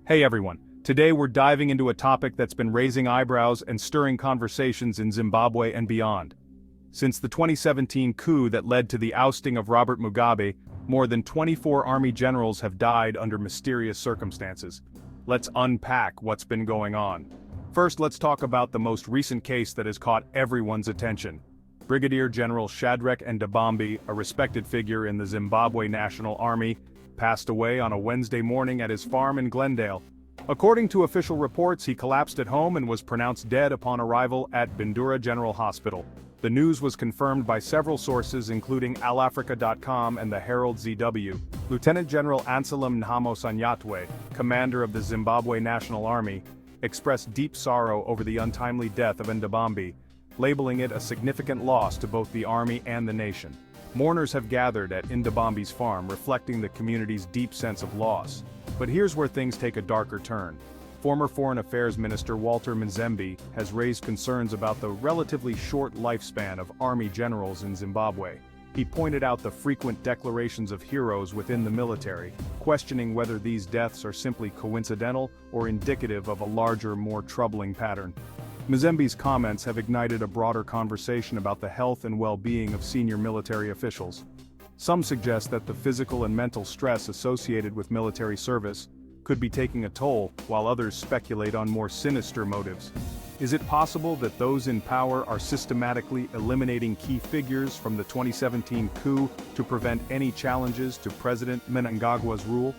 Hey everyone, today we're diving into a topic that's been raising eyebrows and stirring conversations in Zimbabwe and beyond. Since the 2017 coup that led to the ousting of Robert Mugabe, more than 24 army generals have died under mysterious circumstances. Let's unpack what's been going on. First, let's talk about the most recent case that has caught everyone's attention. Brigadier General Shadrack Ndabambi, a respected figure in the Zimbabwe National Army, passed away on a Wednesday morning at his farm in Glendale. According to official reports, he collapsed at home and was pronounced dead upon arrival at Bindura General Hospital. The news was confirmed by several sources including AllAfrica.com and the Herald ZW. Lieutenant General Anselm Nhamo-Sanyatwe, commander of the Zimbabwe National Army, expressed deep sorrow over the untimely death of Ndabambi, labeling it a significant loss to both the army and the nation. Mourners have gathered at Ndabambi's farm, reflecting the community's deep sense of loss. But here's where things take a darker turn. Former Foreign Affairs Minister Walter Mzembe has raised concerns about the relatively short lifespan of army generals in Zimbabwe. He pointed out the frequent declarations of heroes within the military, questioning whether these deaths are simply coincidental or indicative of a larger, more troubling pattern. Mzembe's comments have ignited a broader conversation about the health and well-being of senior military officials. Some suggest that the physical and mental stress associated with military service could be taking a toll, while others speculate on more sinister motives. Is it possible that those in power are systematically eliminating key figures from the 2017 coup to prevent any challenges to President Mnangagwa's rule?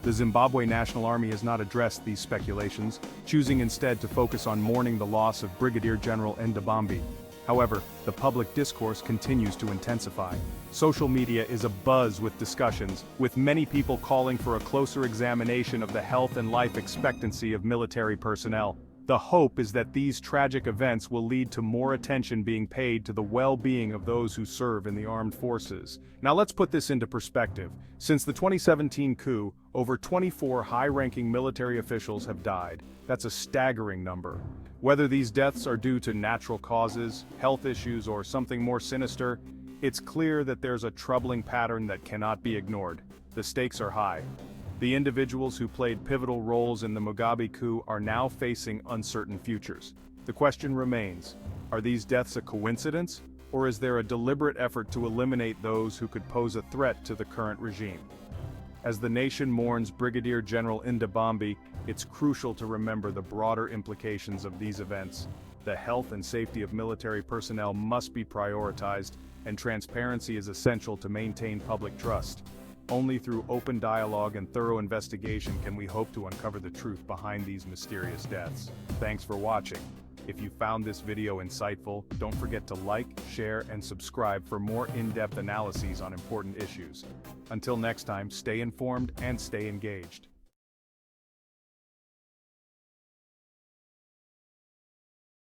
The Zimbabwe National Army has not addressed these speculations, choosing instead to focus on mourning the loss of Brigadier General Ndabambi. However, the public discourse continues to intensify. Social media is abuzz with discussions, with many people calling for a closer examination of the health and life expectancy of military personnel. The hope is that these tragic events will lead to more attention being paid to the well-being of those who serve in the armed forces. Now let's put this into perspective. Since the 2017 coup, over 24 high-ranking military officials have died. That's a staggering number. Whether these deaths are due to natural causes, health issues, or something more sinister, it's clear that there's a troubling pattern that cannot be ignored. The stakes are high. The individuals who played pivotal roles in the Mugabe coup are now facing uncertain futures. The question remains, are these deaths a coincidence, or is there a deliberate effort to eliminate those who could pose a threat to the current regime? As the nation mourns Brigadier General Ndabambi, it's crucial to remember the broader implications of these events. The health and safety of military personnel must be prioritized, and transparency is essential to maintain public trust. Only through open dialogue and thorough investigation can we hope to uncover the truth behind these mysterious deaths. Thanks for watching. If you found this video insightful, don't forget to like, share, and subscribe for more in-depth analyses on important issues. Until next time, stay informed and stay engaged.